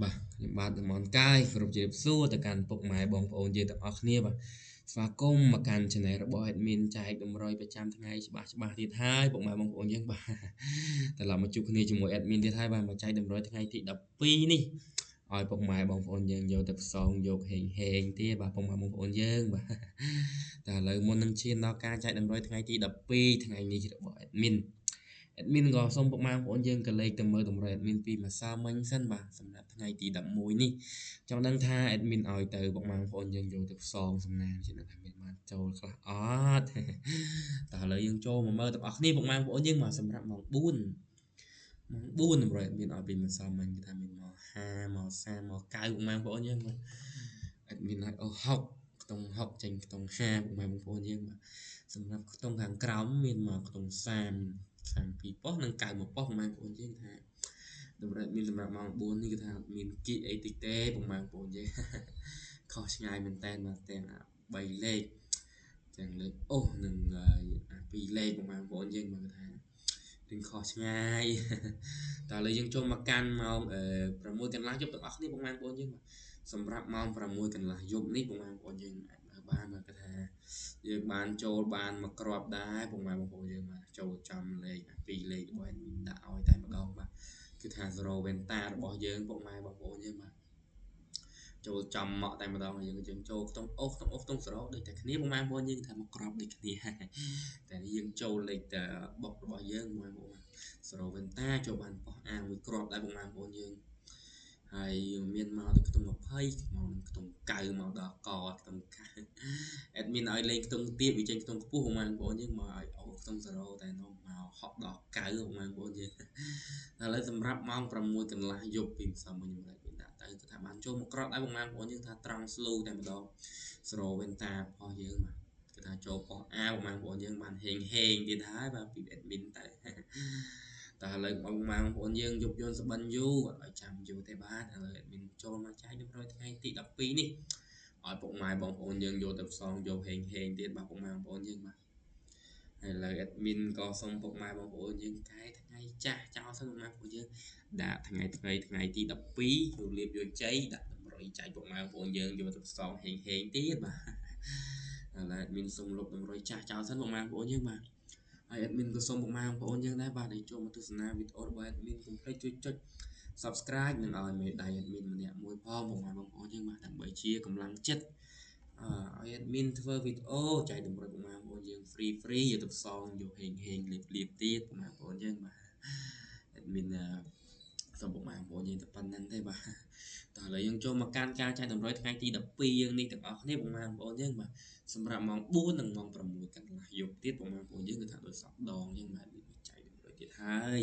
បាទខ្ញុំបាទតំនកាយគ្រប់ជម្រាបសួរទៅកាន់ពុកម៉ែបងប្អូនយើងទាំងអស់គ្នាបាទស្វាគមន៍មកកាន់ Channel របស់ Admin ចែកតម្រុយប្រចាំថ្ងៃច្បាស់ទៀតហើយពុកម៉ែបងប្អូនយើងបាទត្រឡប់មកជួបគ្នាជាមួយ Admin ទៀតហើយបាទមកចែកតម្រុយថ្ងៃទី12នេះឲ្យពុកម៉ែបងប្អូនយើងយកទៅផ្សងយកហេងទៀតបាទពុកម៉ែបងប្អូនយើងបាទតែឥឡូវមុននឹងឈានដល់ការចែកតម្រុយថ្ងៃទី12ថ្ងៃនេះរបស់ admin ក៏សូមពុកម៉ែបងប្អូនយើងក៏លេខទៅមើលតម្រុយ admin ពីម្សិលមិញសិនបាទសម្រាប់ថ្ងៃទី11នេះចង់ដឹងថា admin ឲ្យទៅពុកម៉ែបងប្អូនយើងយកទៅផ្សងសំណាងជានឹងថាមានបានចូលខ្លះអត់តែឥឡូវយើងចូលមកមើលទាំងអស់គ្នាពុកម៉ែបងប្អូនយើងមកសម្រាប់ម៉ោង4តម្រុយ admin ឲ្យពីម្សិលមិញគឺថាមានមក50មក30មក90ពុកម៉ែបងប្អូនយើងបាទ admin ឲ្យអូ60ខ្ទង់60ចេញខ្ទង់50ពុកម៉ែបងប្អូនយើងបាទសម្រាប់ខ្ទង់ខាងក្រោមមានមកខ្ទង់32ប៉ុស្តិ៍និង91ប៉ុស្តិ៍បងប្អូនយើងថាតម្រូវមានសម្រាប់ម៉ោង4នេះគឺថាមានគីអីតិចទេបងប្អូនយើងខុសឆ្ងាយមែនតើមកទាំង3លេខទាំងលេខអូសនិង2លេខបងប្អូនយើងមកថារៀងខុសឆ្ងាយតើឥឡូវយើងចូលមកកាន់ម៉ោង6កន្លះយប់ទាំងអស់គ្នាបងប្អូនយើងសម្រាប់ម៉ោង6កន្លះយប់នេះបងប្អូនយើងអាចមើលបានមកថាយើងបានចូលបានមកគ្រាប់ដែរបងប្អូនយើងមកចូលចំលេខ2លេខរបស់mìnhដាក់ឲ្យតែម្ដងបាទគឺថា zero venta របស់យើងពុកម៉ែបងប្អូនយើងបាទចូលចំមកតែម្ដងយើងចូលខ្ទង់អូសខ្ទង់អូសខ្ទង់0ដូចតែគ្នាបងប្អូនយើងថាមកក្របដូចគ្នាតែយើងចូលលេខតែបុករបស់យើងបងប្អូន0 venta ចូលបានបោះអាមួយក្របដែរបងប្អូនយើងហើយមានមកដល់ខ្ទង់20មកនឹងខ្ទង់9មកដល់កខ្ទង់9 admin ឲ្យលេងខ្ទង់ទៀតវាចេញខ្ទង់ខ្ពស់បងប្អូនយើងមកឲ្យអូខ្ទង់0តែនោះមកហក់ដល់9បងប្អូនយើងឥឡូវសម្រាប់ម៉ោង6កន្លះយប់ពីម្សិលមិញខ្ញុំដាក់ទៅគឺថាបានចូលមកក្រត់ដែរបងប្អូនយើងថាត្រង់ slow តែម្ដង zero venta របស់យើងបាទគឺថាចូលបោះអាបងប្អូនយើងបានហេងទៀតហើយបាទពី admin ទៅតែឥឡូវបងប្អូនយើងយប់យន់ស្បិនយូរអត់ឲ្យចាំយូរទេបាទឥឡូវ admin ចូលមកចែកតម្រូវថ្ងៃទី12នេះឲ្យពុកម៉ែបងប្អូនយើងយកទៅផ្សងយកហេងទៀតបាទពុកម៉ែបងប្អូនយើងបាទហើយឥឡូវ admin ក៏សូមពុកម៉ែបងប្អូនយើងកែថ្ងៃចាស់ចោលសិនបងប្អូនយើងដាក់ថ្ងៃទី12រលៀបយកជ័យដាក់តម្រុយចែកពុកម៉ែបងប្អូនយើងយកទៅផ្សងហេងទៀតបាទឥឡូវ admin សូមលុបតម្រុយចាស់ចោលសិនពុកម៉ែបងប្អូនយើងបាទហើយ admin ក៏សូមពុកម៉ែបងប្អូនយើងដែរបាទដែលចូលមកទស្សនាវីដេអូរបស់ admin កុំភ្លេចជួយចុច subscribe និងឲ្យមេដៃ admin ម្នាក់មួយផងបងប្អូនយើងបាទដើម្បីជាកម្លាំងចិត្តឲ្យ admin ធ្វើវីដេអូចែកតម្រូវបងប្អូនយើង free យកទៅផ្សងយកហេងលៀបទៀតបងប្អូនយើងបាទ admin សូមបងប្អូនយើងទៅប៉ុណ្្នឹងទេបាទតោះឥឡូវយើងចូលមកកាន់ការចែកតម្រូវថ្ងៃទី12យើងនេះទាំងអស់គ្នាបងប្អូនយើងបាទសម្រាប់ម៉ោង4និងម៉ោង6កន្លះយប់ទៀតបងប្អូនយើងគឺថាដូចសក់ដងអញ្ចឹងបាទចែកតម្រូវទៀតហើយ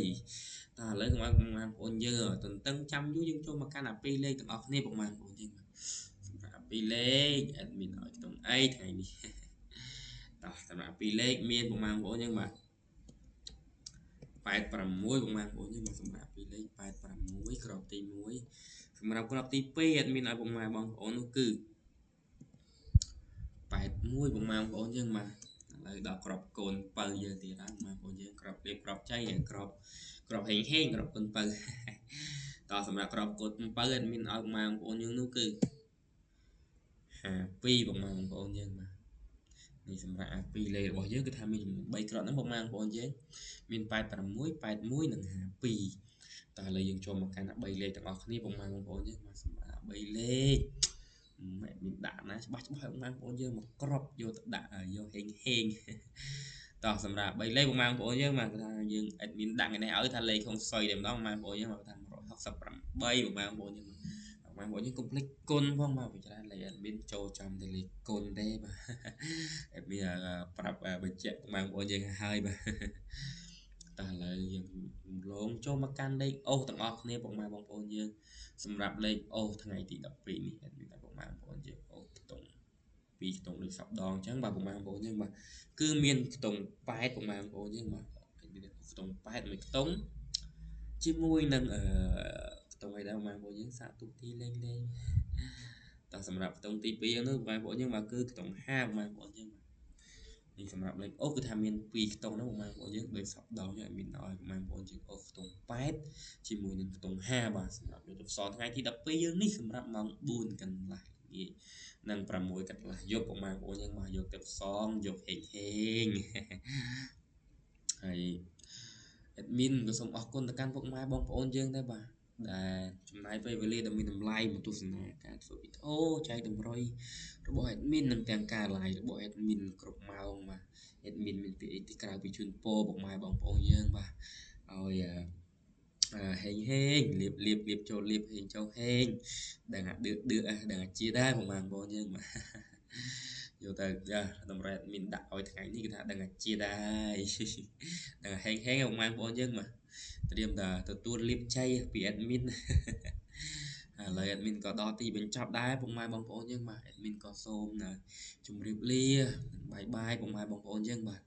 តើឥឡូវបងប្អូនយើងទន្ទឹងចាំយូរយើងចូលមកកាន់អា2លេខទាំងអស់គ្នាបងប្អូនយើងបាទសម្រាប់2លេខ admin ឲ្យខ្ទង់អីថ្ងៃនេះតោះសម្រាប់2លេខមានបងប្អូនយើងបាទ86បងប្អូនយើងមកសម្រាប់2លេខ86ក្របទី1សម្រាប់ក្របទី2 admin ឲ្យបងប្អូននោះគឺ81បងប្អូនយើងបាទឥឡូវដល់ក្របកូនបើយើងទៀតហើយបងប្អូនយើងក្របលេខក្របចៃក្របហេងក្របកូនបើតសម្រាប់ក្របកូនបើ admin ឲ្យបងប្អូនយើងនោះគឺ52បងប្អូនយើងបាទនេះសម្រាប់2លេខរបស់យើងគឺថាមានចំនួន3គ្រាប់ហ្នឹងបងប្អូនយើងមាន86 81និង52តើឥឡូវយើងចូលមកកាន់3លេខទាំងអស់គ្នាបងប្អូនយើងមកសម្រាប់3លេខមិនមានដាក់ណាច្បាស់បងប្អូនយើងមកក្របយកទៅដាក់យកហេងតោះសម្រាប់3លេខបងប្អូនយើងមកថាយើង admin ដាក់ឯនេះឲ្យថាលេខក្នុងសុយតែម្ដងបងប្អូនយើងមកថា168បងប្អូនយើងបងប្អូនយើងកុំភ្លេចគុណផងបាទពិចារណាលេខ admin ចូលចំតែលេខគុណទេបាទ admin ប្រាប់បញ្ជាក់បងប្អូនយើងហើយបាទតោះឥឡូវយើងលងចូលមកកាន់លេខអូសទាំងអស់គ្នាបងប្អូនយើងសម្រាប់លេខអូសថ្ងៃទី12នេះ admin តែបងប្អូនយើងអូសខ្ទង់2ខ្ទង់ដូចសពដងអញ្ចឹងបាទបងប្អូនយើងបាទគឺមានខ្ទង់8បងប្អូនយើងបាទមានខ្ទង់8មួយខ្ទង់ជាមួយនឹងខ្ទង់អីដែរបងប្អូនយើងសាកទុកទីលេងតោះសម្រាប់ខ្ទង់ទី2នោះបងប្អូនយើងមកគឺខ្ទង់50បងប្អូនយើង នេះសម្រាប់លេខអូគឺថាមាន2ខ្ទង់ហ្នឹងបងប្អូនយើងដូចសពដងយើងមានឲ្យបងប្អូនយើងអូខ្ទង់8ជាមួយនឹងខ្ទង់5បាទសម្រាប់យកទៅផ្សងថ្ងៃទី12យើងនេះសម្រាប់ម៉ោង4កន្លះល្ងាចនិង6កន្លះយប់បងប្អូនយើងមកយកទៅផ្សងយកហេងហើយ admin ក៏សូមអរគុណទៅកាន់ពុកម៉ែបងប្អូនយើងដែរបាទដែលចំណាយពេលវេលាដ៏មានតម្លៃមកទស្សនាការធ្វើវីដេអូចែកតម្រុយរបស់ admin និងទាំងការ live របស់ admin គ្រប់ម៉ោងបាទ admin មានពាក្យអីទីក្រៅពីជូនពរពុកម៉ែបងប្អូនយើងបាទឲ្យហេងលៀបចូលលៀបហេងចូលហេងដឹងអាដឺដឹងអាជាដែរពុកម៉ែបងប្អូនយើងបាទយកទៅតម្រែadmin ដាក់ឲ្យថ្ងៃនេះគឺថាដឹងអាជាដែរដឹងហេងបងប្អូនយើងបាទត្រៀមតែទទួលលាភជ័យពី admin ឥឡូវ admin ក៏ដល់ទីបញ្ចប់ដែរពុកម៉ែបងប្អូនយើងបាទ admin ក៏សូមជម្រាបលាបាយបាយពុកម៉ែបងប្អូនយើងបាទ